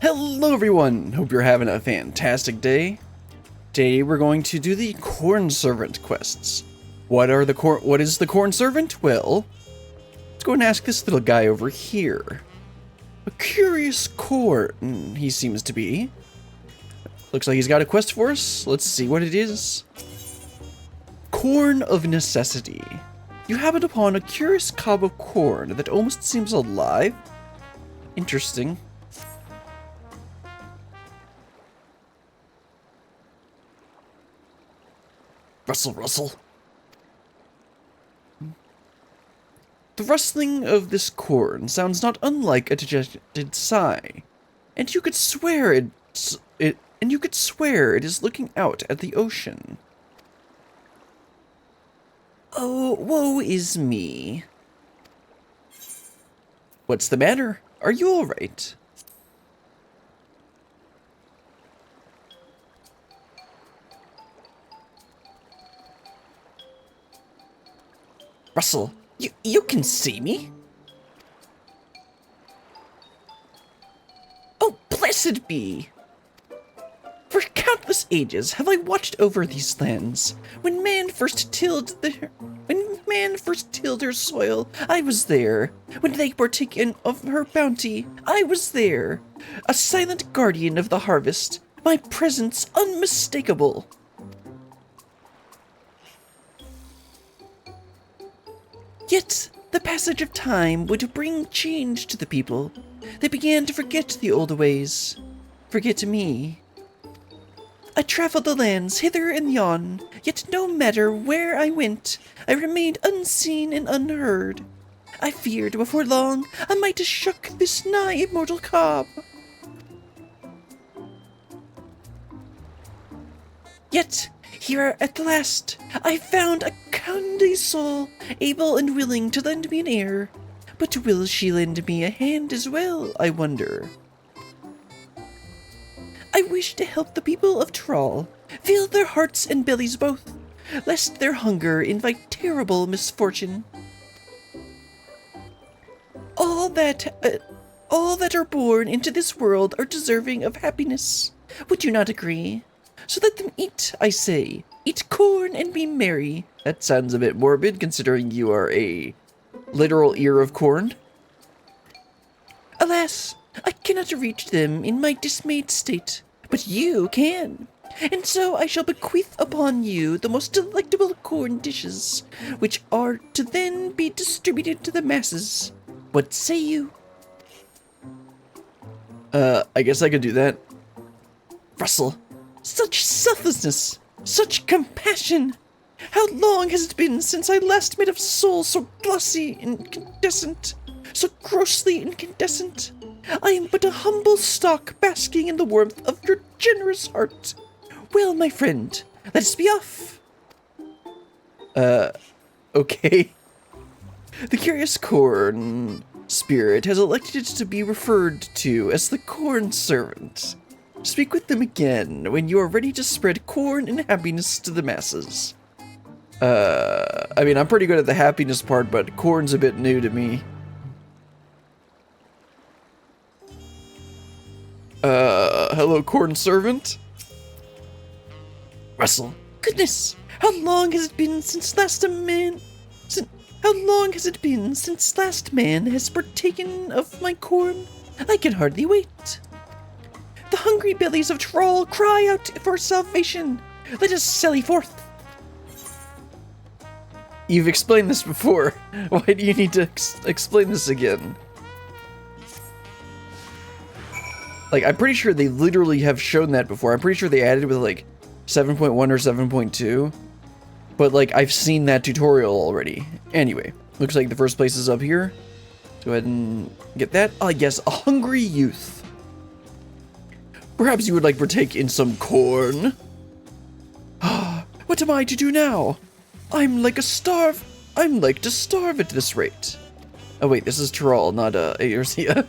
Hello everyone! Hope you're having a fantastic day. Today we're going to do the Cornservant quests. What is the Cornservant? Well, let's go and ask this little guy over here. A curious corn, he seems to be. Looks like he's got a quest for us. Let's see what it is. Corn of Necessity. You happen upon a curious cob of corn that almost seems alive. Interesting. Rustle, rustle. The rustling of this corn sounds not unlike a dejected sigh, and you could swear it is looking out at the ocean. Oh, woe is me. What's the matter? Are you all right? Russell, you can see me? Oh, blessed be! For countless ages have I watched over these lands. When man first tilled her soil, I was there. When they partaken of her bounty, I was there. A silent guardian of the harvest, my presence unmistakable. Yet, the passage of time would bring change to the people. They began to forget the old ways. Forget me. I traveled the lands hither and yon, yet no matter where I went, I remained unseen and unheard. I feared before long I might have shook this nigh immortal cob. Yet, here at last, I found a kindly soul, able and willing to lend me an ear. But will she lend me a hand as well, I wonder? I wish to help the people of Troll, fill their hearts and bellies both, lest their hunger invite terrible misfortune. All that are born into this world are deserving of happiness. Would you not agree? So let them eat, I say. Eat corn and be merry. That sounds a bit morbid, considering you are a literal ear of corn. Alas, I cannot reach them in my dismayed state, but you can. And so I shall bequeath upon you the most delectable corn dishes, which are to then be distributed to the masses. What say you? I guess I could do that. Russell. Such selflessness! Such compassion! How long has it been since I last met a soul so glossy, incandescent, so grossly incandescent? I am but a humble stock basking in the warmth of your generous heart. Well, my friend, let us be off. Okay. The curious corn spirit has elected to be referred to as the Cornservant. Speak with them again when you are ready to spread corn and happiness to the masses. I mean, I'm pretty good at the happiness part, but corn's a bit new to me. Hello, Cornservant? Russell, goodness! How long has it been since last man has partaken of my corn? I can hardly wait. The hungry bellies of Troll cry out for salvation. Let us sally forth. You've explained this before. Why do you need to explain this again? Like, I'm pretty sure they literally have shown that before. I'm pretty sure they added it with, like, 7.1 or 7.2. But, like, I've seen that tutorial already. Anyway, looks like the first place is up here. Go ahead and get that. Oh, yes, a hungry youth. Perhaps you would like partake in some corn? What am I to do now? I'm like to starve at this rate. Oh wait, this is Tyrol, not Aercia.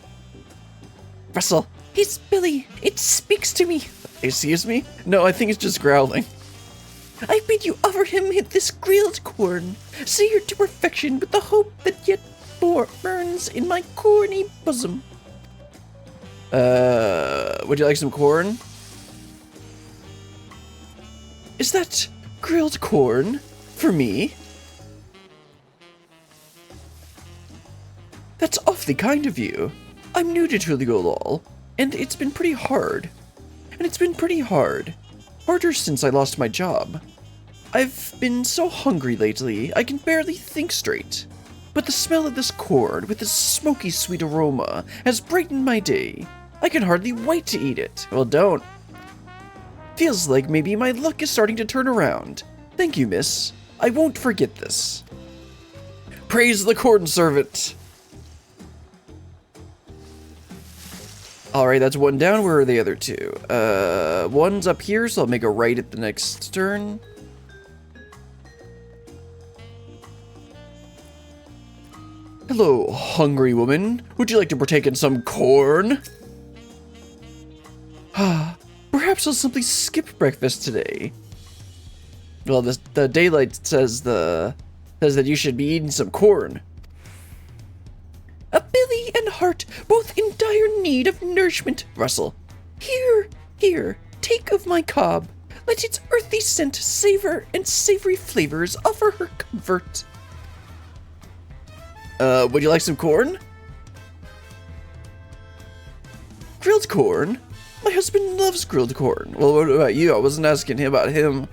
Russell, his belly, it speaks to me. Excuse me? No, I think it's just growling. I bid you offer him this grilled corn, seared to perfection with the hope that yet burns in my corny bosom. Would you like some corn? Is that grilled corn for me? That's awfully kind of you. I'm new to Tuliolol, and it's been pretty hard. Harder since I lost my job. I've been so hungry lately, I can barely think straight. But the smell of this corn, with its smoky sweet aroma, has brightened my day. I can hardly wait to eat it. Well, don't. Feels like maybe my luck is starting to turn around. Thank you, miss. I won't forget this. Praise the Cornservant. Alright, that's one down. Where are the other two? One's up here, so I'll make a right at the next turn. Hello, hungry woman. Would you like to partake in some corn? Perhaps I'll simply skip breakfast today. Well, the daylight says that you should be eating some corn. A belly and heart, both in dire need of nourishment, Russell. Here, take of my cob. Let its earthy scent, savor, and savory flavors offer her comfort. Would you like some corn? Grilled corn? My husband loves grilled corn. Well, what about you? I wasn't asking him about him.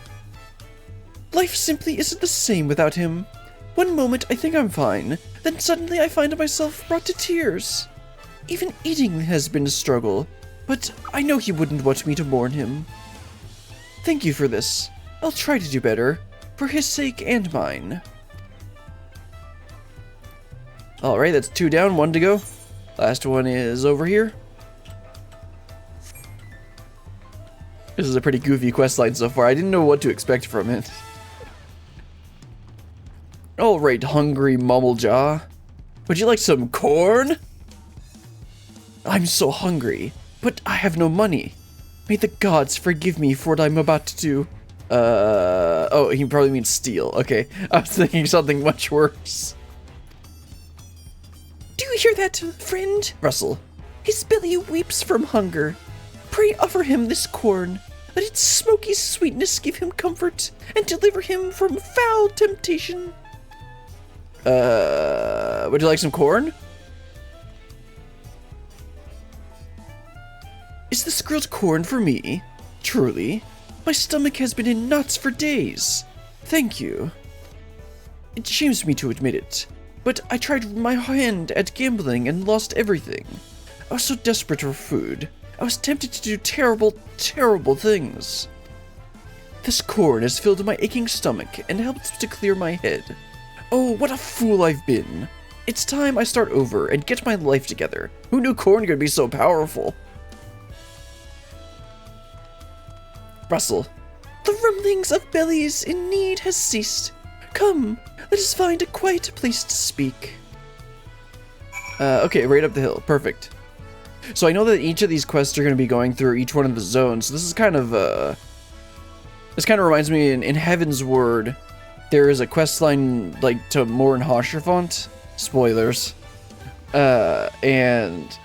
Life simply isn't the same without him. One moment I think I'm fine, then suddenly I find myself brought to tears. Even eating has been a struggle, but I know he wouldn't want me to mourn him. Thank you for this. I'll try to do better, for his sake and mine. Alright, that's 2 down, 1 to go. Last one is over here. This is a pretty goofy questline so far. I didn't know what to expect from it. Alright, hungry Mummlejaw. Would you like some corn? I'm so hungry, but I have no money. May the gods forgive me for what I'm about to do. Oh, he probably means steal. Okay, I was thinking something much worse. Do you hear that, friend? Russell. His belly weeps from hunger. Pray offer him this corn. Let its smoky sweetness give him comfort and deliver him from foul temptation. Would you like some corn? Is this grilled corn for me? Truly? My stomach has been in knots for days. Thank you. It shames me to admit it, but I tried my hand at gambling and lost everything. I was so desperate for food. I was tempted to do terrible, terrible things. This corn has filled my aching stomach and helped to clear my head. Oh, what a fool I've been. It's time I start over and get my life together. Who knew corn could be so powerful? Russell. The rumblings of bellies in need has ceased. Come, let us find a quiet place to speak. Okay, right up the hill. Perfect. So I know that each of these quests are going to be going through each one of the zones. So this is kind of, this kind of reminds me in Heaven's Word, there is a quest line, like, to Morn Hashirfont. Spoilers. And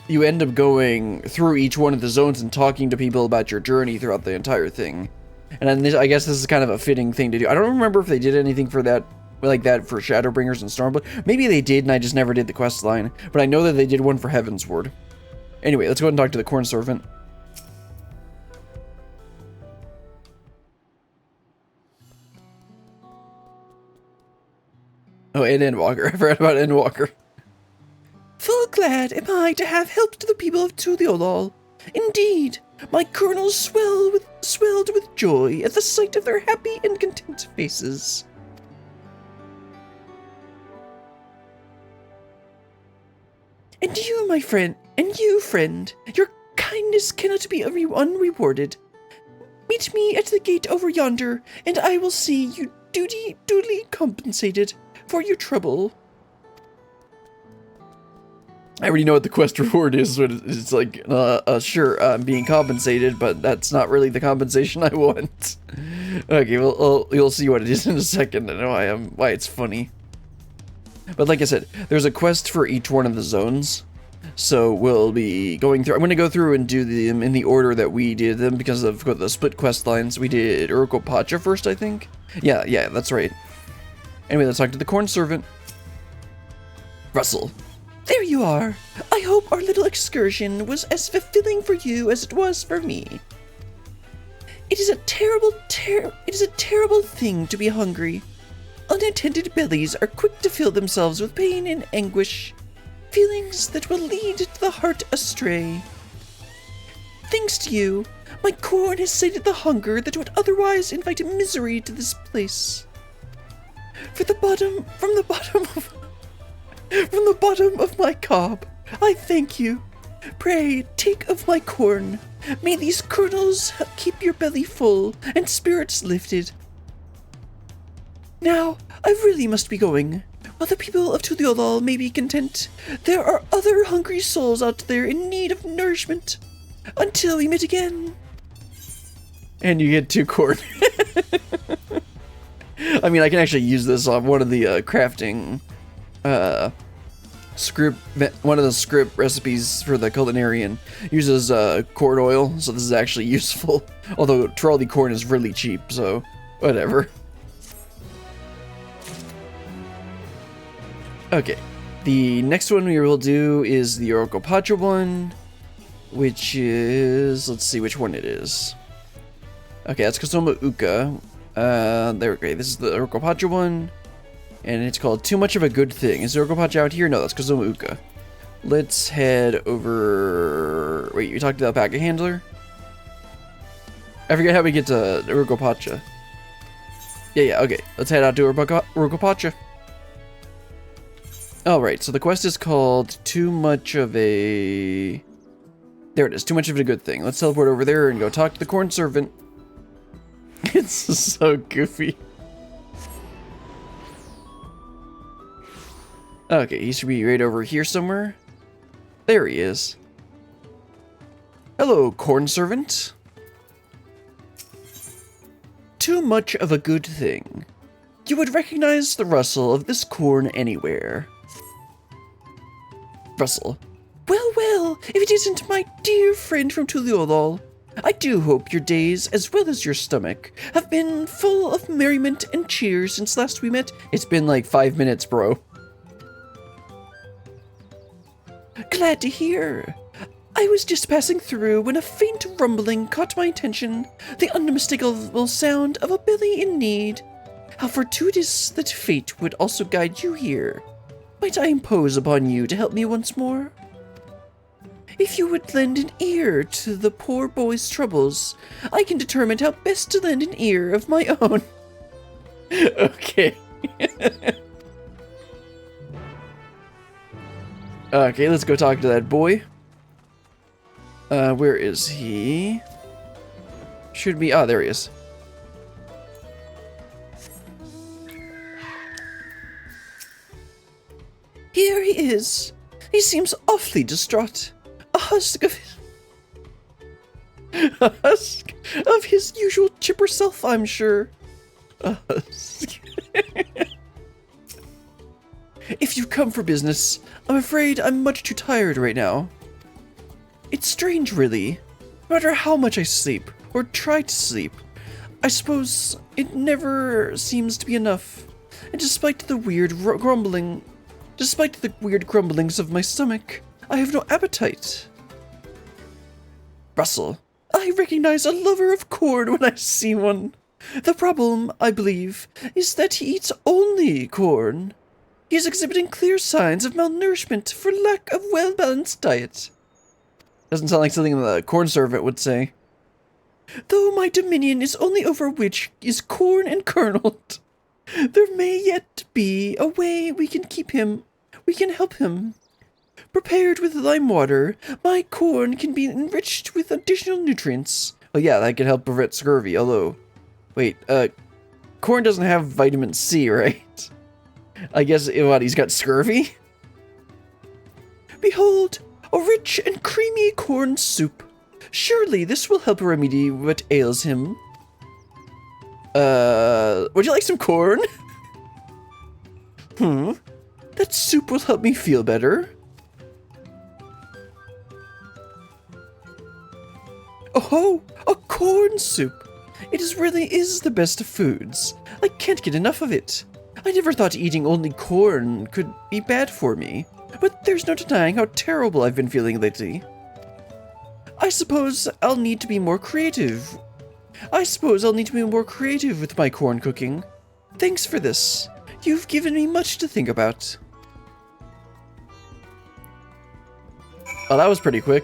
you end up going through each one of the zones and talking to people about your journey throughout the entire thing. And I guess this is kind of a fitting thing to do. I don't remember if they did anything for that, like that for Shadowbringers and Stormblood. Maybe they did and I just never did the quest line. But I know that they did one for Heaven's Word. Anyway, let's go ahead and talk to the Cornservant. Oh, and Endwalker. I forgot about Endwalker. Full glad am I to have helped the people of Tuliolol. Indeed, my kernels swelled with joy at the sight of their happy and content faces. And you, my friend, friend, your kindness cannot be unrewarded. Meet me at the gate over yonder, and I will see you duly compensated for your trouble. I already know what the quest reward is, but it's like, sure, I'm being compensated, but that's not really the compensation I want. Okay, well, you'll see what it is in a second. I know why it's funny. But like I said, there's a quest for each one of the zones. So we'll be going through. I'm going to go through and do them in the order that we did them because of the split quest lines. We did Urukopacha first, I think. Yeah, that's right. Anyway, let's talk to the Cornservant. Russell. There you are. I hope our little excursion was as fulfilling for you as it was for me. It is a terrible thing to be hungry. Unattended bellies are quick to fill themselves with pain and anguish. Feelings that will lead the heart astray. Thanks to you, my corn has sated the hunger that would otherwise invite misery to this place. From the bottom of my cob, I thank you. Pray, take of my corn. May these kernels keep your belly full and spirits lifted. Now, I really must be going. While the people of Tuliolol may be content, there are other hungry souls out there in need of nourishment. Until we meet again. And you get 2 corn. I mean, I can actually use this on one of the crafting one of the script recipes for the culinarian uses corn oil, so this is actually useful. Although trolley corn is really cheap, so whatever. Okay, the next one we will do is the Urukopacha one, which is, let's see which one it is. Okay, that's Kazoma Uka. There we go. This is the Urukopacha one, and it's called Too Much of a Good Thing. Is Urukopacha out here? No, that's Kazoma Uka. Let's head over. Wait, you talked to the alpaca handler? I forget how we get to Urukopacha. Yeah, okay. Let's head out to Urukopacha. Alright, so the quest is called Too Much of a... There it is, Too Much of a Good Thing. Let's teleport over there and go talk to the Cornservant. It's so goofy. Okay, he should be right over here somewhere. There he is. Hello, Cornservant. Too much of a good thing. You would recognize the rustle of this corn anywhere. Russell. Well, if it isn't my dear friend from Tuliolol, I do hope your days, as well as your stomach, have been full of merriment and cheer since last we met. It's been like 5 minutes, bro. Glad to hear. I was just passing through when a faint rumbling caught my attention, the unmistakable sound of a belly in need. How fortuitous that fate would also guide you here. Might I impose upon you to help me once more? If you would lend an ear to the poor boy's troubles, I can determine how best to lend an ear of my own. Okay. Okay, let's go talk to that boy. Where is he? Should be... Ah, there he is. Here he is. He seems awfully distraught. A husk of his usual chipper self, I'm sure. A husk. If you've come for business, I'm afraid I'm much too tired right now. It's strange, really. No matter how much I sleep, or try to sleep, I suppose it never seems to be enough. And despite the weird grumblings of my stomach, I have no appetite. Russell. I recognize a lover of corn when I see one. The problem, I believe, is that he eats only corn. He is exhibiting clear signs of malnourishment for lack of well-balanced diet. Doesn't sound like something the Cornservant would say. Though my dominion is only over which is corn and kerneled, there may yet be a way we can help him. Prepared with lime water, my corn can be enriched with additional nutrients. Oh yeah, that could help prevent scurvy, although... Wait, corn doesn't have vitamin C, right? I guess, what, he's got scurvy? Behold, a rich and creamy corn soup. Surely this will help remedy what ails him. Would you like some corn? That soup will help me feel better. Oh, a corn soup! Really is the best of foods. I can't get enough of it. I never thought eating only corn could be bad for me, but there's no denying how terrible I've been feeling lately. I suppose I'll need to be more creative. With my corn cooking. Thanks for this. You've given me much to think about. Oh, that was pretty quick.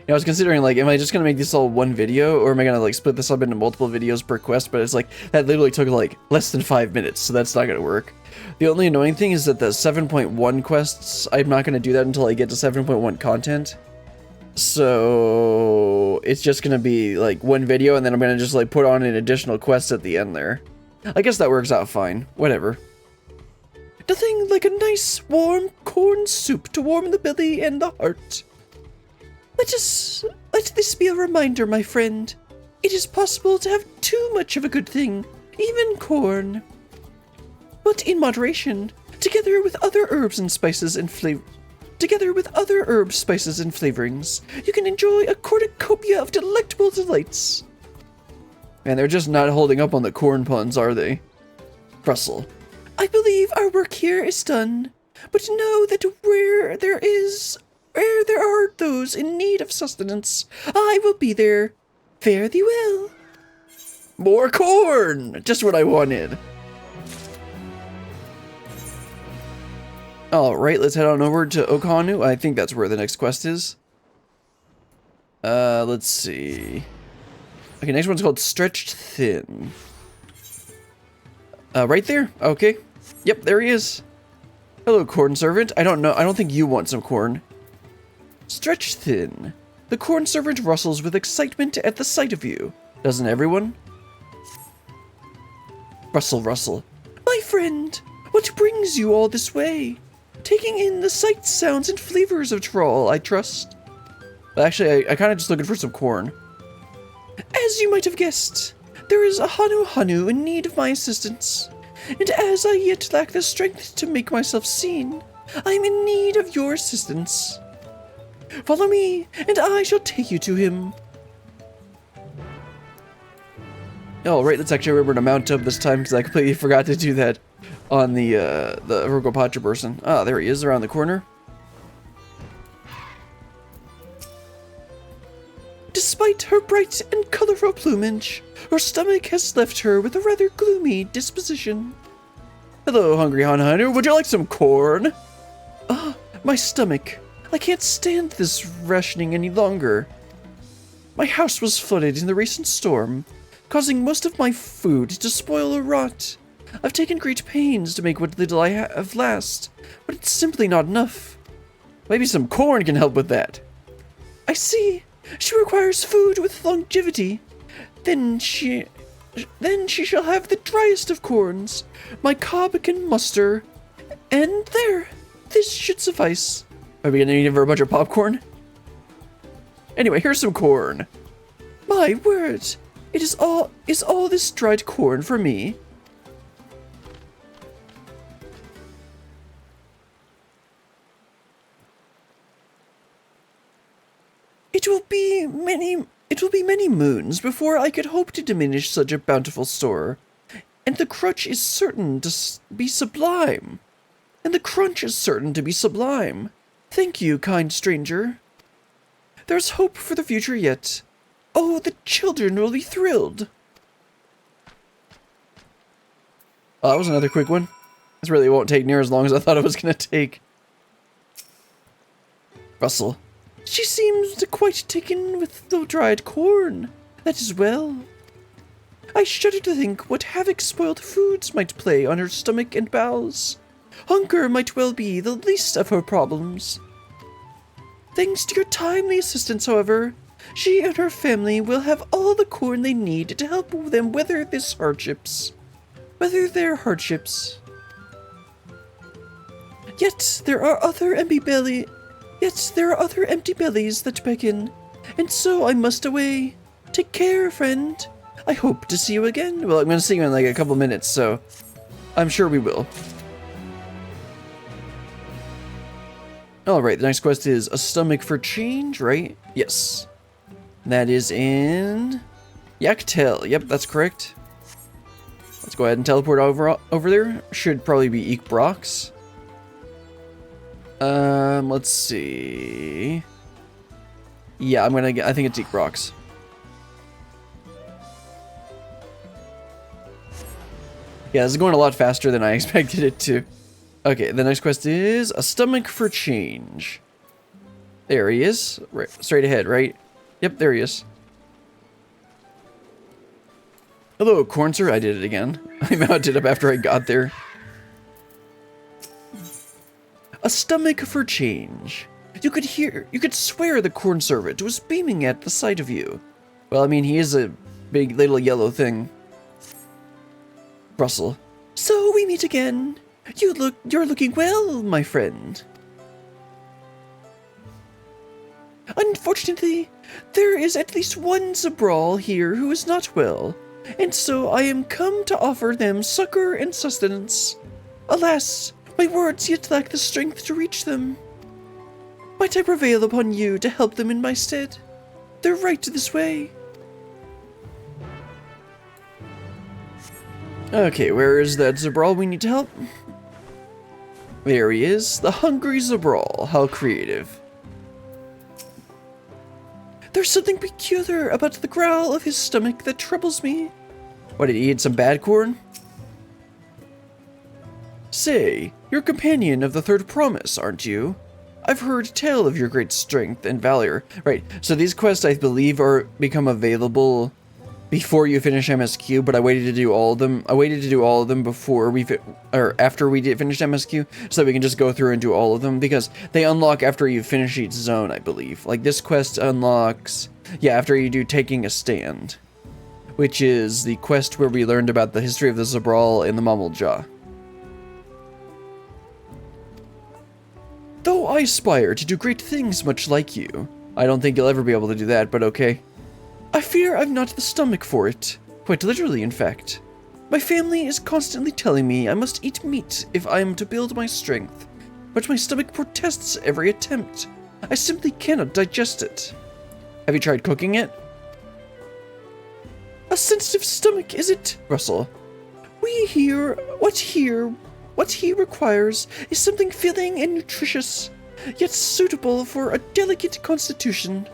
I was considering, like, am I just gonna make this all one video, or am I gonna, like, split this up into multiple videos per quest? But it's like, that literally took, like, less than 5 minutes, so that's not gonna work. The only annoying thing is that the 7.1 quests, I'm not gonna do that until I get to 7.1 content. So it's just gonna be, like, one video, and then I'm gonna just, like, put on an additional quest at the end there. I guess that works out fine. Whatever. Nothing like a nice, warm corn soup to warm the belly and the heart. Let this be a reminder, my friend. It is possible to have too much of a good thing, even corn. But in moderation, together with other herbs, spices, and flavorings, you can enjoy a cornucopia of delectable delights. Man, they're just not holding up on the corn puns, are they? Russell. I believe our work here is done, but know that where there are those in need of sustenance, I will be there. Fare thee well. More corn! Just what I wanted. Alright, let's head on over to Okanu. I think that's where the next quest is. Let's see. Okay, next one's called Stretched Thin. Right there? Okay. Yep, there he is. Hello, Cornservant. I don't think you want some corn. Stretched thin. The Cornservant rustles with excitement at the sight of you. Doesn't everyone? Rustle, rustle. My friend, what brings you all this way? Taking in the sights, sounds, and flavors of Troll, I trust. Actually, I kind of just looking for some corn. As you might have guessed, there is a Hanu in need of my assistance. And as I yet lack the strength to make myself seen, I am in need of your assistance. Follow me, and I shall take you to him. Oh, right, let's actually remember to mount up this time, because I completely forgot to do that on the Rogopacha person. Ah, there he is, around the corner. Despite her bright and colorful plumage, her stomach has left her with a rather gloomy disposition. Hello, hungry hunter. Would you like some corn? Ah, my stomach. I can't stand this rationing any longer. My house was flooded in the recent storm, causing most of my food to spoil or rot. I've taken great pains to make what little I have last, but it's simply not enough. Maybe some corn can help with that. I see. She requires food with longevity. Then she shall have the driest of corns. My cob can muster. And there, this should suffice. Are we gonna need her a bunch of popcorn? Anyway, here's some corn. My word, is all this dried corn for me? It will be many moons before I could hope to diminish such a bountiful store, and the crunch is certain to be sublime. Thank you, kind stranger. There's hope for the future yet. Oh, the children will be thrilled. Oh, that was another quick one. This really won't take near as long as I thought it was going to take. Russell. She seems quite taken with the dried corn. That is well. I shudder to think what havoc spoiled foods might play on her stomach and bowels. Hunger might well be the least of her problems. Thanks to your timely assistance, however, she and her family will have all the corn they need to help them weather their hardships. Yet there are other empty bellies that beckon, and so I must away. Take care, friend. I hope to see you again. Well, I'm going to see you in like a couple minutes, so I'm sure we will. Alright, the next quest is a stomach for change, right? Yes. That is in Yaktel. Yep, that's correct. Let's go ahead and teleport over there. Should probably be Eekbrox. Let's see. Yeah, I think it's Eekbrox. Yeah, this is going a lot faster than I expected it to. Okay, the next quest is a stomach for change. There he is. Right, straight ahead, right? Yep, there he is. Hello, Cornservant. I did it again. I mounted up after I got there. A stomach for change. You could swear the Cornservant was beaming at the sight of you. Well, I mean, he is a big little yellow thing. Russell. So we meet again. You're looking well, my friend. Unfortunately, there is at least one Zabral here who is not well, and so I am come to offer them succor and sustenance. Alas, my words yet lack the strength to reach them. Might I prevail upon you to help them in my stead? They're right this way. Okay, where is that Zabral we need to help? There he is, the hungry Zabral. How creative. There's something peculiar about the growl of his stomach that troubles me. What, did he eat some bad corn? Say, you're a companion of the Third Promise, aren't you? I've heard tell of your great strength and valor. Right, so these quests, I believe, become available before you finish MSQ, but I waited to do all of them. I waited to do all of them before after we finished MSQ, so that we can just go through and do all of them, because they unlock after you finish each zone, I believe. Like, this quest unlocks, yeah, after you do Taking a Stand, which is the quest where we learned about the history of the Zabral and the Mammaljaw. Though I aspire to do great things much like you, I don't think you'll ever be able to do that, but okay. I fear I've not the stomach for it. Quite literally, in fact. My family is constantly telling me I must eat meat if I am to build my strength, but my stomach protests every attempt. I simply cannot digest it. Have you tried cooking it? A sensitive stomach, is it, Russell? What he requires is something filling and nutritious, yet suitable for a delicate constitution.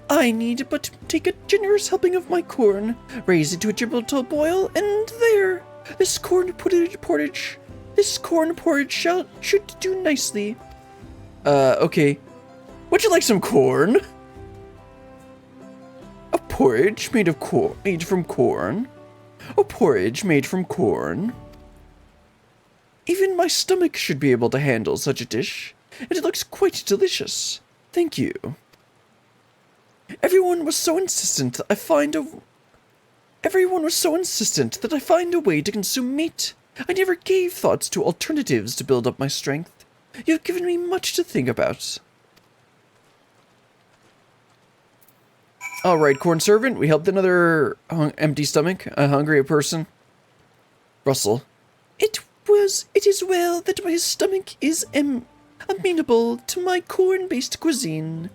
I need but take a generous helping of my corn, raise it to a gentle boil, and there, this corn porridge should do nicely. Okay. Would you like some corn? A porridge made from corn? A porridge made from corn? Even my stomach should be able to handle such a dish, and it looks quite delicious. Thank you. Everyone was so insistent that I find a way to consume meat. I never gave thoughts to alternatives to build up my strength. You've given me much to think about. Alright, Cornservant, we helped another empty stomach, a hungry person. Russell. It is well that my stomach is amenable to my corn-based cuisine.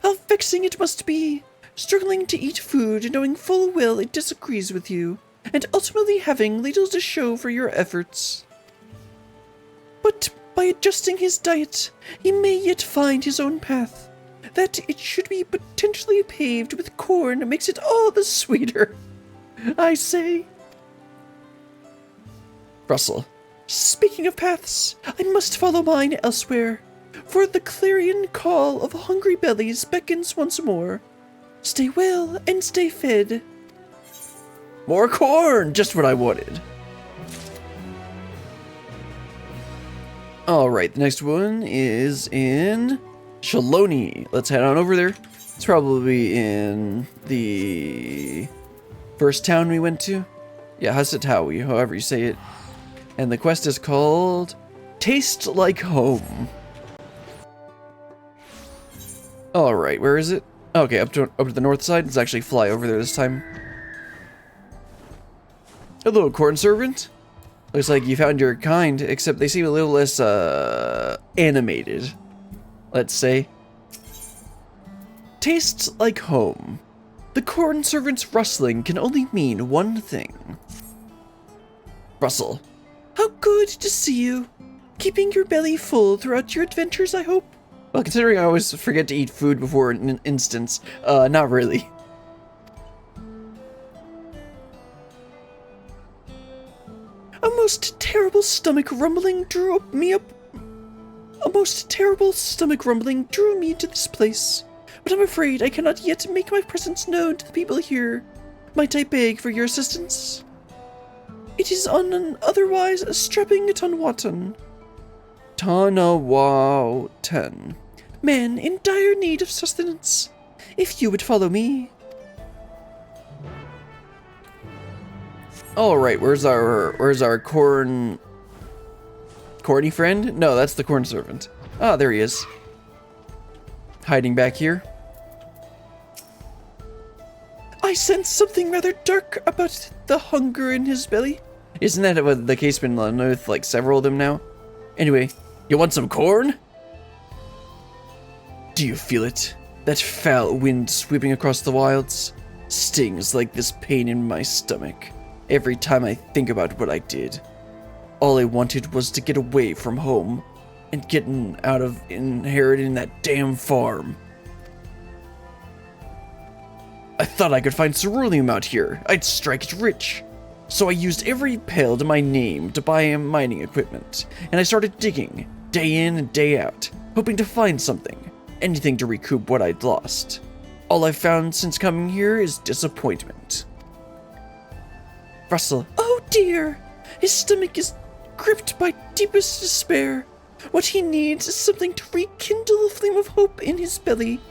How vexing it must be, struggling to eat food and knowing full well it disagrees with you, and ultimately having little to show for your efforts. But by adjusting his diet, he may yet find his own path. That it should be potentially paved with corn makes it all the sweeter, I say. Russell. Speaking of paths, I must follow mine elsewhere, for the clarion call of hungry bellies beckons once more. Stay well and stay fed. More corn! Just what I wanted. Alright, the next one is in Shaloni. Let's head on over there. It's probably in the first town we went to. Yeah, Hasatawi, however you say it. And the quest is called Taste Like Home. Alright, where is it? Okay, up to the north side. Let's actually fly over there this time. Hello, Cornservant. Looks like you found your kind, except they seem a little less, animated. Let's say. Tastes like home. The corn servant's rustling can only mean one thing. Rustle. How good to see you. Keeping your belly full throughout your adventures, I hope? Well, considering I always forget to eat food before an instance, not really. A most terrible stomach rumbling drew me to this place. But I'm afraid I cannot yet make my presence known to the people here. Might I beg for your assistance? It is on an otherwise strapping Tonwatan. Tonawatan. Man in dire need of sustenance. If you would follow me. Alright, where's our corny friend? No, that's the corn servant. Ah, there he is. Hiding back here. I sense something rather dark about the hunger in his belly. Isn't that what the case been with like several of them now? Anyway, you want some corn? Do you feel it? That foul wind sweeping across the wilds stings like this pain in my stomach every time I think about what I did. All I wanted was to get away from home and getting out of inheriting that damn farm. I thought I could find ceruleum out here. I'd strike it rich. So I used every pail to my name to buy mining equipment, and I started digging, day in and day out, hoping to find something, anything to recoup what I'd lost. All I've found since coming here is disappointment. Russell. Oh dear! His stomach is gripped by deepest despair. What he needs is something to rekindle a flame of hope in his belly.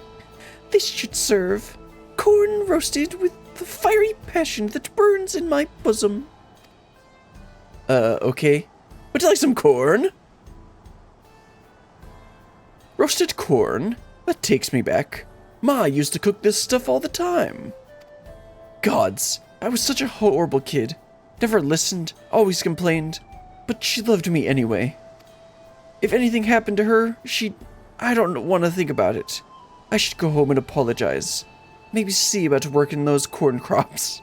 This should serve. Corn roasted with the fiery passion that burns in my bosom. Okay. Would you like some corn? Roasted corn? That takes me back. Ma used to cook this stuff all the time. Gods, I was such a horrible kid. Never listened, always complained. But she loved me anyway. If anything happened to her, I don't want to think about it. I should go home and apologize. Maybe see about working those corn crops.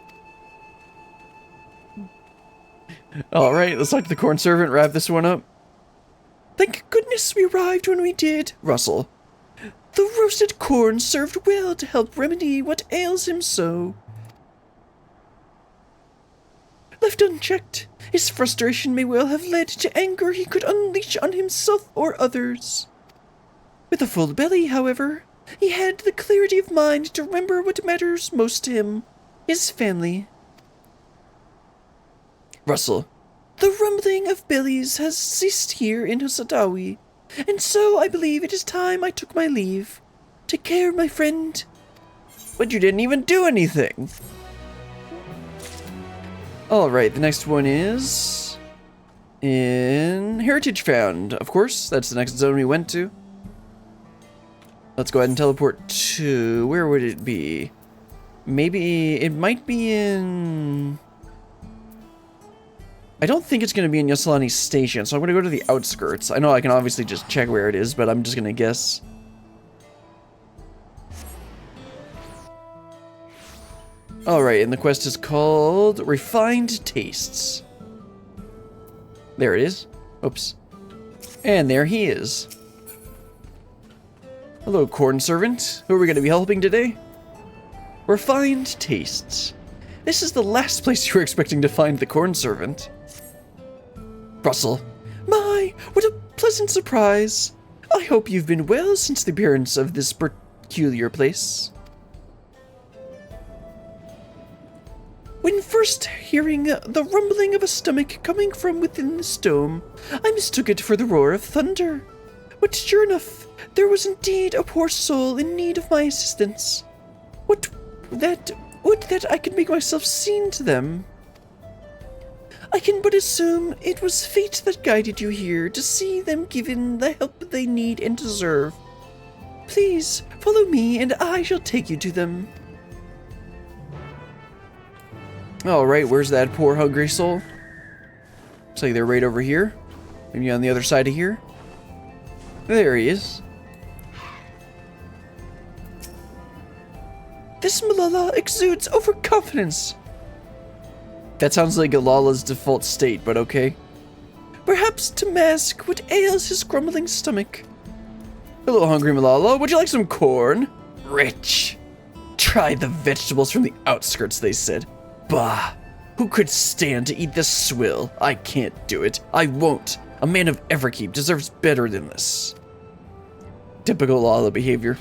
Alright, let's talk to the corn servant, wrap this one up. Thank goodness we arrived when we did, Russell. The roasted corn served well to help remedy what ails him so. Left unchecked, his frustration may well have led to anger he could unleash on himself or others. With a full belly, however, he had the clarity of mind to remember what matters most to him, his family. Russell. The rumbling of bellies has ceased here in Hosadawi, and so I believe it is time I took my leave. Take care, my friend. But you didn't even do anything. Alright, the next one is in Heritage Found. Of course, that's the next zone we went to. Let's go ahead and teleport to... where would it be? Maybe it might be in... I don't think it's going to be in Yoselani Station, so I'm going to go to the outskirts. I know I can obviously just check where it is, but I'm just going to guess. Alright, and the quest is called Refined Tastes. There it is. Oops. And there he is. Hello, corn servant. Who are we going to be helping today? Refined Tastes. This is the last place you were expecting to find the corn servant. Russell. My, what a pleasant surprise. I hope you've been well since the appearance of this peculiar place. When first hearing the rumbling of a stomach coming from within this dome, I mistook it for the roar of thunder. But sure enough, there was indeed a poor soul in need of my assistance. Would that I could make myself seen to them. I can but assume it was fate that guided you here to see them given the help they need and deserve. Please, follow me and I shall take you to them. Alright, where's that poor hungry soul? Looks like they're right over here. Maybe on the other side of here. There he is. This Malala exudes overconfidence. That sounds like Alala's default state, but okay. Perhaps to mask what ails his grumbling stomach. Hello, hungry Malala. Would you like some corn? Rich. Try the vegetables from the outskirts, they said. Bah. Who could stand to eat this swill? I can't do it. I won't. A man of Everkeep deserves better than this. Typical Lala behavior.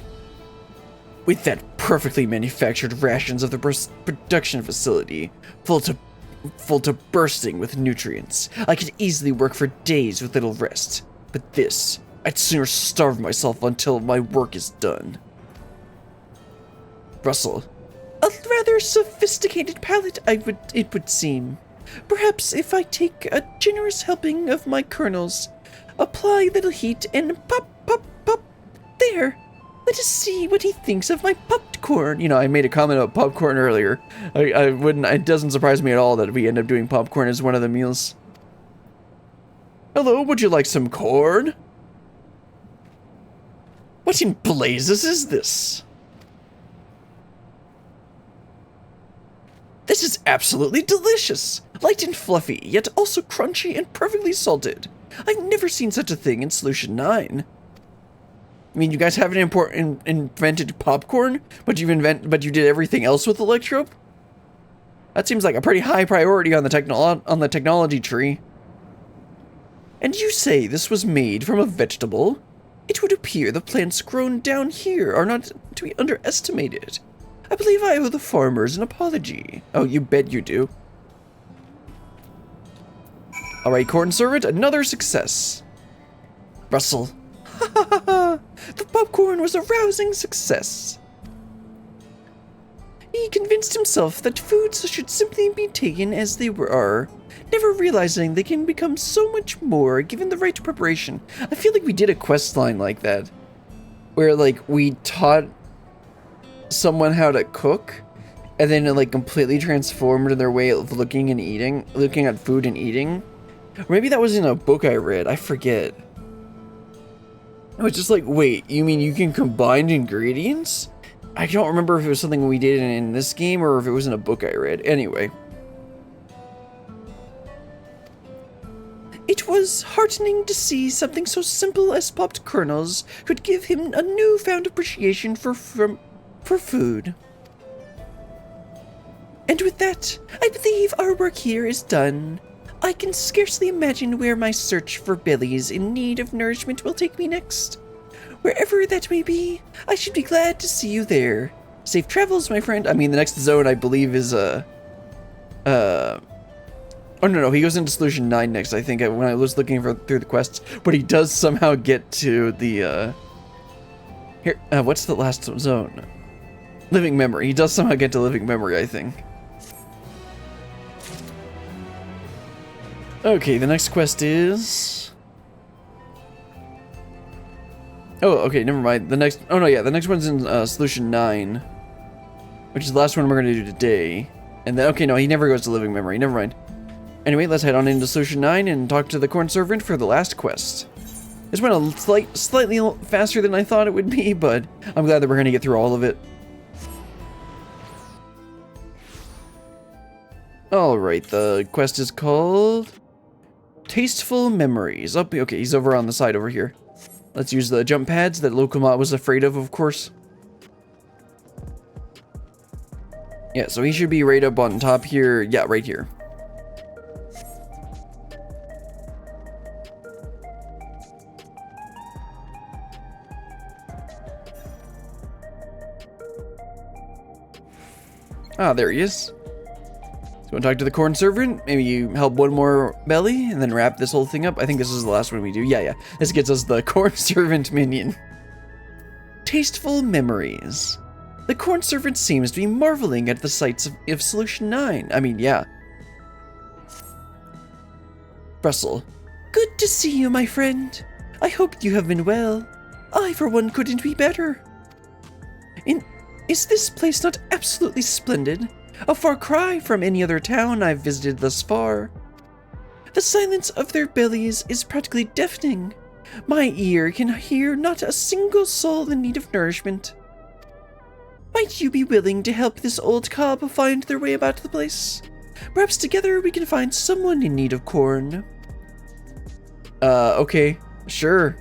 With that perfectly manufactured rations of the production facility, full to bursting with nutrients, I could easily work for days with little rest. But this, I'd sooner starve myself until my work is done. Russell. A rather sophisticated palate, it would seem. Perhaps if I take a generous helping of my kernels, apply little heat, and pop, pop, pop, there. Let us see what he thinks of my popped corn. You know, I made a comment about popcorn earlier. I wouldn't. It doesn't surprise me at all that we end up doing popcorn as one of the meals. Hello, would you like some corn? What in blazes is this? This is absolutely delicious! Light and fluffy, yet also crunchy and perfectly salted. I've never seen such a thing in Solution 9. I mean, you guys haven't invented popcorn, but you did everything else with Electrope? That seems like a pretty high priority on the technology tree. And you say this was made from a vegetable? It would appear the plants grown down here are not to be underestimated. I believe I owe the farmers an apology. Oh, you bet you do. Alright, Cornservant, another success. Russell. Ha ha ha ha! The popcorn was a rousing success. He convinced himself that foods should simply be taken as they are, never realizing they can become so much more given the right preparation. I feel like we did a quest line like that, where like we taught someone how to cook, and then it like completely transformed their way of looking at food and eating. Or maybe that was in a book I read, I forget. I was just like, wait, you mean you can combine ingredients? I don't remember if it was something we did in this game or if it was in a book I read. Anyway. It was heartening to see something so simple as popped kernels could give him a newfound appreciation for food. And with that, I believe our work here is done. I can scarcely imagine where my search for bellies in need of nourishment will take me next. Wherever that may be, I should be glad to see you there. Safe travels, my friend. I mean, the next zone, I believe, is, oh, no, he goes into Solution 9 next, I think, when I was looking through the quests. But he does somehow get to the, here, what's the last zone? Living Memory. He does somehow get to Living Memory, I think. Okay, the next quest is... Oh, okay, never mind. The next... Oh, no, yeah, the next one's in Solution 9. Which is the last one we're going to do today. And then... Okay, no, he never goes to Living Memory. Never mind. Anyway, let's head on into Solution 9 and talk to the Cornservant for the last quest. This went a slightly faster than I thought it would be, but I'm glad that we're going to get through all of it. Alright, the quest is called... Tasteful Memories. Oh, okay, he's over on the side over here. Let's use the jump pads that Lokomat was afraid of course. Yeah, so he should be right up on top here. Yeah, right here. Ah, there he is. So want to talk to the Cornservant? Maybe you help one more belly and then wrap this whole thing up? I think this is the last one we do. Yeah. This gets us the Cornservant minion. Tasteful Memories. The Cornservant seems to be marveling at the sights of Solution 9. I mean, yeah. Russell. Good to see you, my friend. I hope you have been well. I, for one, couldn't be better. Is this place not absolutely splendid? A far cry from any other town I've visited thus far. The silence of their bellies is practically deafening. My ear can hear not a single soul in need of nourishment. Might you be willing to help this old cob find their way about the place? Perhaps together we can find someone in need of corn. Okay, sure.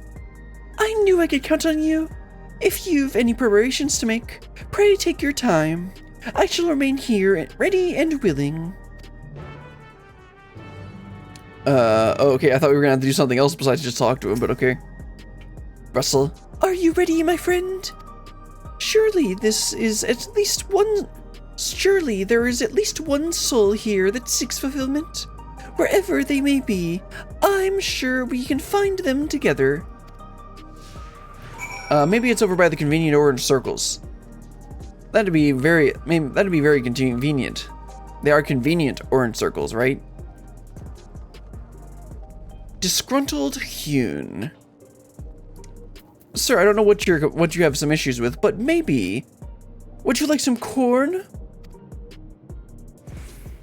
I knew I could count on you. If you've any preparations to make, pray take your time. I shall remain here, ready and willing. Okay, I thought we were gonna have to do something else besides just talk to him, but okay. Russell, are you ready, my friend? Surely there is at least one soul here that seeks fulfillment. Wherever they may be, I'm sure we can find them together. Maybe it's over by the convenient orange circles. That'd be very convenient. They are convenient orange circles, right? Disgruntled Hewn. Sir, I don't know what you have some issues with, but maybe. Would you like some corn?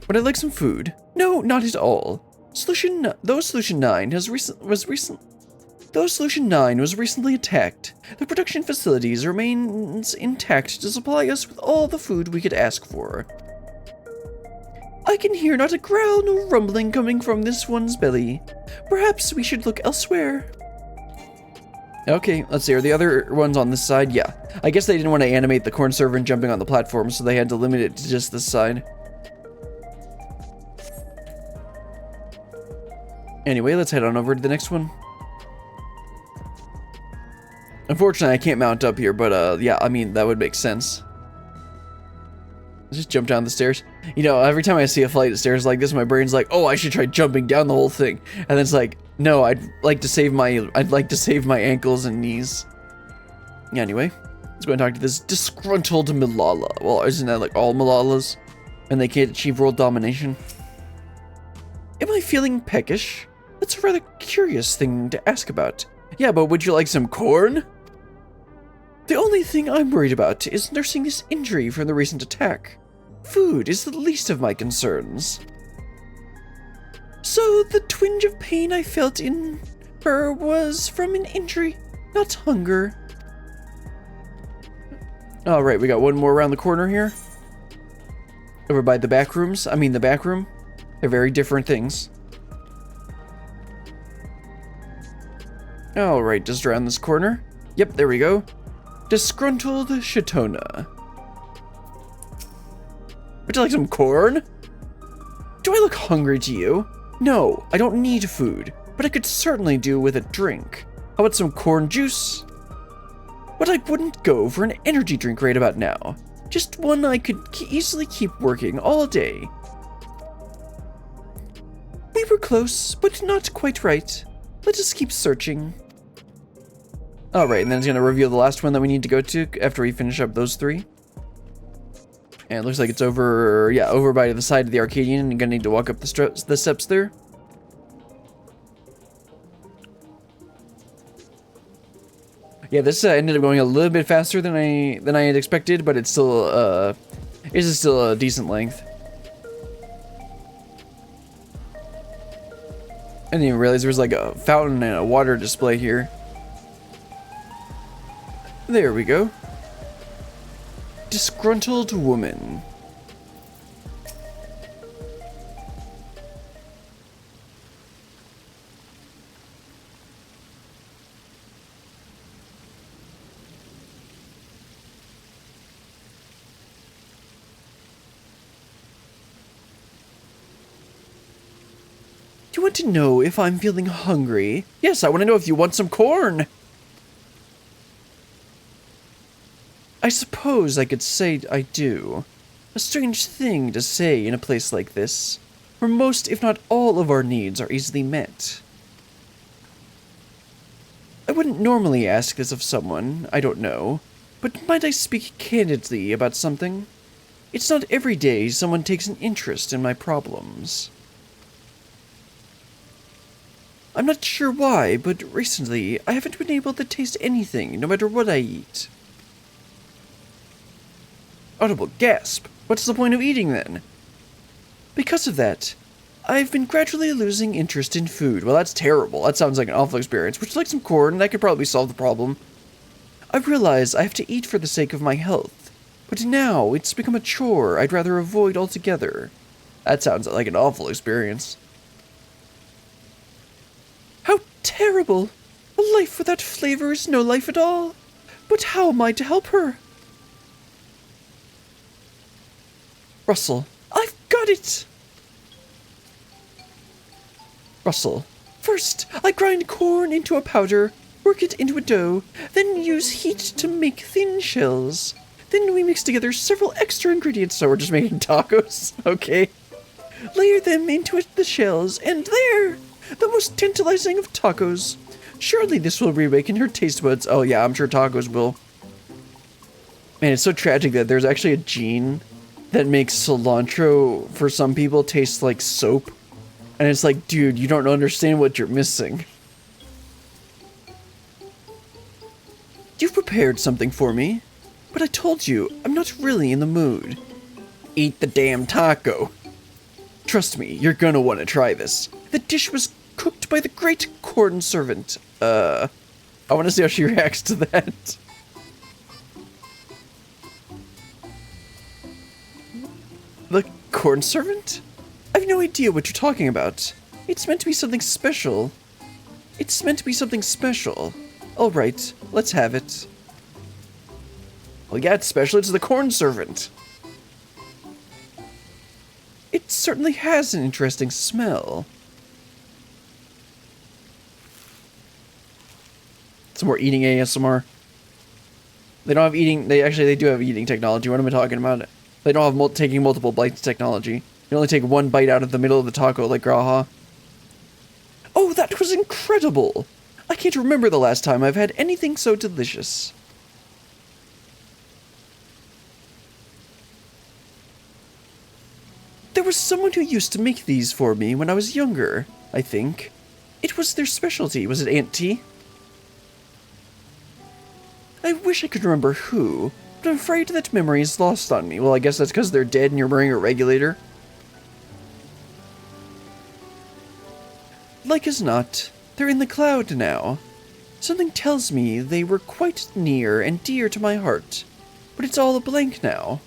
Would I like some food? No, not at all. Though Solution 9 was recently attacked, the production facilities remains intact to supply us with all the food we could ask for. I can hear not a growl nor rumbling coming from this one's belly. Perhaps we should look elsewhere. Okay, let's see, are the other ones on this side? Yeah. I guess they didn't want to animate the Cornservant jumping on the platform, so they had to limit it to just this side. Anyway, let's head on over to the next one. Unfortunately, I can't mount up here, but yeah, I mean, that would make sense. Just jump down the stairs. You know, every time I see a flight of stairs like this, my brain's like, oh, I should try jumping down the whole thing. And then it's like, no, I'd like to save my ankles and knees. Yeah, anyway, let's go and talk to this disgruntled Malala. Well, isn't that like all Malalas? And they can't achieve world domination? Am I feeling peckish? That's a rather curious thing to ask about. Yeah, but would you like some corn? The only thing I'm worried about is nursing this injury from the recent attack. Food is the least of my concerns. So the twinge of pain I felt in her was from an injury, not hunger. Alright, we got one more around the corner here. Over by the back rooms. I mean the back room. They're very different things. Alright, just around this corner. Yep, there we go. Disgruntled Shatona. Would you like some corn? Do I look hungry to you? No, I don't need food, but I could certainly do with a drink. How about some corn juice? But I wouldn't go for an energy drink right about now. Just one I could easily keep working all day. We were close, but not quite right. Let us keep searching. Alright, and then it's going to reveal the last one that we need to go to after we finish up those three. And it looks like it's over, yeah, over by the side of the Arcadian, and you're going to need to walk up the steps there. Yeah, this ended up going a little bit faster than I had expected, but it's still, still a decent length. I didn't even realize there was like a fountain and a water display here. There we go. Disgruntled woman. Do you want to know if I'm feeling hungry? Yes, I want to know if you want some corn. I suppose I could say I do. A strange thing to say in a place like this, where most, if not all, of our needs are easily met. I wouldn't normally ask this of someone I don't know, but might I speak candidly about something? It's not every day someone takes an interest in my problems. I'm not sure why, but recently I haven't been able to taste anything, no matter what I eat. Audible gasp. What's the point of eating then? Because of that, I've been gradually losing interest in food. Well, that's terrible. That sounds like an awful experience. Would you like some corn? That could probably solve the problem. I realize I have to eat for the sake of my health. But now it's become a chore I'd rather avoid altogether. That sounds like an awful experience. How terrible! A life without flavor is no life at all. But how am I to help her? Russell, I've got it! Russell, first I grind corn into a powder, work it into a dough, then use heat to make thin shells. Then we mix together several extra ingredients, so we're just making tacos, okay? Layer them into the shells, and there! The most tantalizing of tacos. Surely this will reawaken her taste buds. Oh yeah, I'm sure tacos will. Man, it's so tragic that there's actually a gene that makes cilantro, for some people, taste like soap. And it's like, dude, you don't understand what you're missing. You've prepared something for me, but I told you, I'm not really in the mood. Eat the damn taco. Trust me, you're gonna want to try this. The dish was cooked by the great Cornservant. I want to see how she reacts to that. The Cornservant? I've no idea what you're talking about. It's meant to be something special. It's meant to be something special. Alright, let's have it. Well, yeah, it's special. It's the Cornservant. It certainly has an interesting smell. Some more eating ASMR. They don't have eating. They do have eating technology. What am I talking about? They don't have taking multiple bites technology. You only take one bite out of the middle of the taco like Graha. Oh, that was incredible! I can't remember the last time I've had anything so delicious. There was someone who used to make these for me when I was younger, I think. It was their specialty. Was it Aunt T? I wish I could remember who, but I'm afraid that memory is lost on me. Well, I guess that's because they're dead and you're wearing a regulator. Like as not, they're in the cloud now. Something tells me they were quite near and dear to my heart, but it's all a blank now.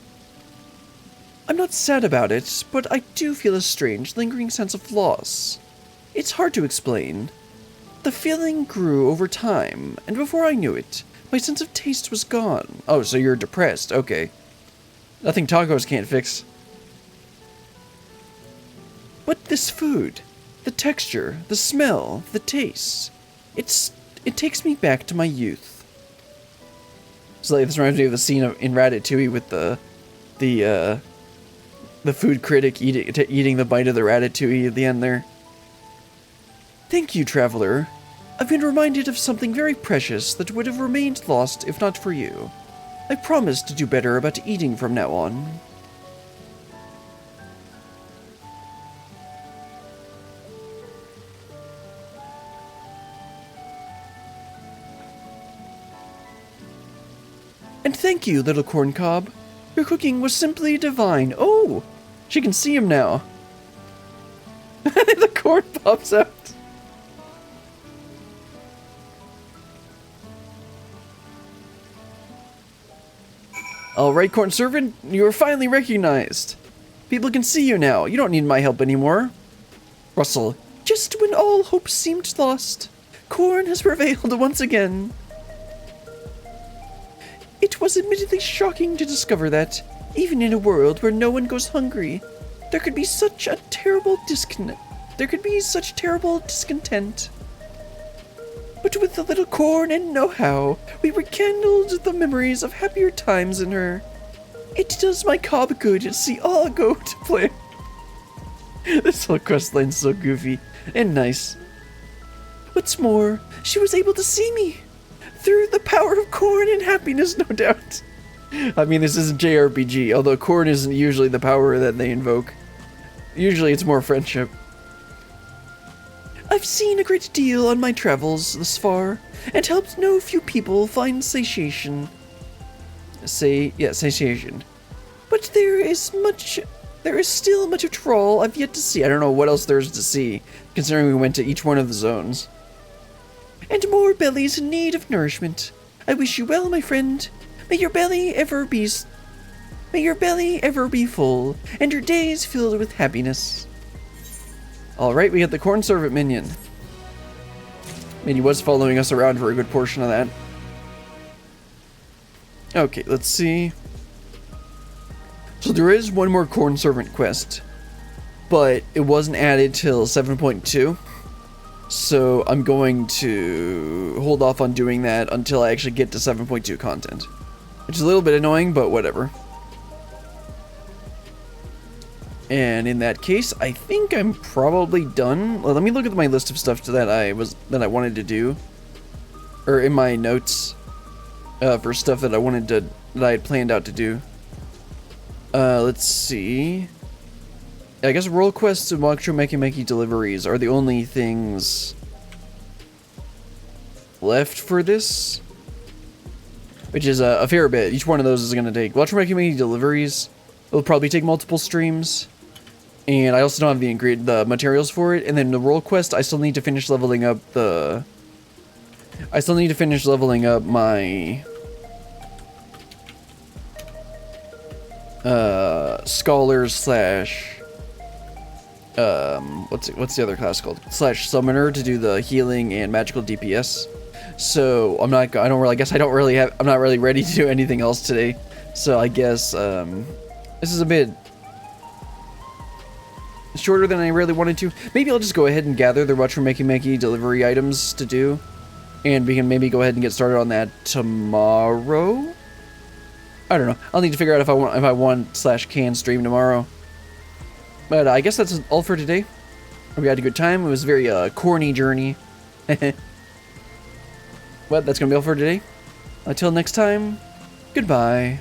I'm not sad about it, but I do feel a strange, lingering sense of loss. It's hard to explain. The feeling grew over time, and before I knew it, my sense of taste was gone. Oh, so you're depressed. Okay. Nothing tacos can't fix. But this food, the texture, the smell, the taste, it takes me back to my youth. So like, this reminds me of the scene in Ratatouille with the food critic eating the bite of the ratatouille at the end there. Thank you, traveler. I've been reminded of something very precious that would have remained lost if not for you. I promise to do better about eating from now on. And thank you, little corn cob. Your cooking was simply divine. Oh, she can see him now. The corn pops out. Alright, Cornservant, you are finally recognized. People can see you now. You don't need my help anymore. Russell, just when all hope seemed lost, corn has prevailed once again. It was admittedly shocking to discover that, even in a world where no one goes hungry, there could be such terrible discontent. But with a little corn and know-how, we rekindled the memories of happier times in her. It does my cob good to see all go to plan. This whole quest line's so goofy and nice. What's more, she was able to see me. Through the power of corn and happiness, no doubt. I mean, this isn't JRPG, although corn isn't usually the power that they invoke. Usually it's more friendship. I've seen a great deal on my travels thus far, and helped no few people find satiation. Satiation. But there is still much of trawl I've yet to see. I don't know what else there's to see, considering we went to each one of the zones. And more bellies in need of nourishment. I wish you well, my friend. May your belly ever be May your belly ever be full, and your days filled with happiness. Alright, we got the Cornservant minion. I mean, he was following us around for a good portion of that. Okay, let's see. So there is one more Cornservant quest, but it wasn't added till 7.2. So I'm going to hold off on doing that until I actually get to 7.2 content. Which is a little bit annoying, but whatever. And in that case, I think I'm probably done. Well, let me look at my list of stuff that I wanted to do, or in my notes for stuff that I had planned out to do. Let's see. I guess role quests and Walkthrough Meki deliveries are the only things left for this, which is a fair bit. Each one of those is going to take Walkthrough Meki deliveries. It'll probably take multiple streams. And I also don't have the materials for it. And then the role quest, I still need to finish leveling up my scholars slash what's the other class called? Slash summoner to do the healing and magical DPS. So I'm not really ready to do anything else today. So I guess this is a bit shorter than I really wanted to. Maybe I'll just go ahead and gather the Retro Meki delivery items to do, and we can maybe go ahead and get started on that tomorrow. I don't know. I'll need to figure out if I want/can stream tomorrow. But I guess that's all for today. We had a good time. It was a very corny journey. But that's gonna be all for today. Until next time, goodbye.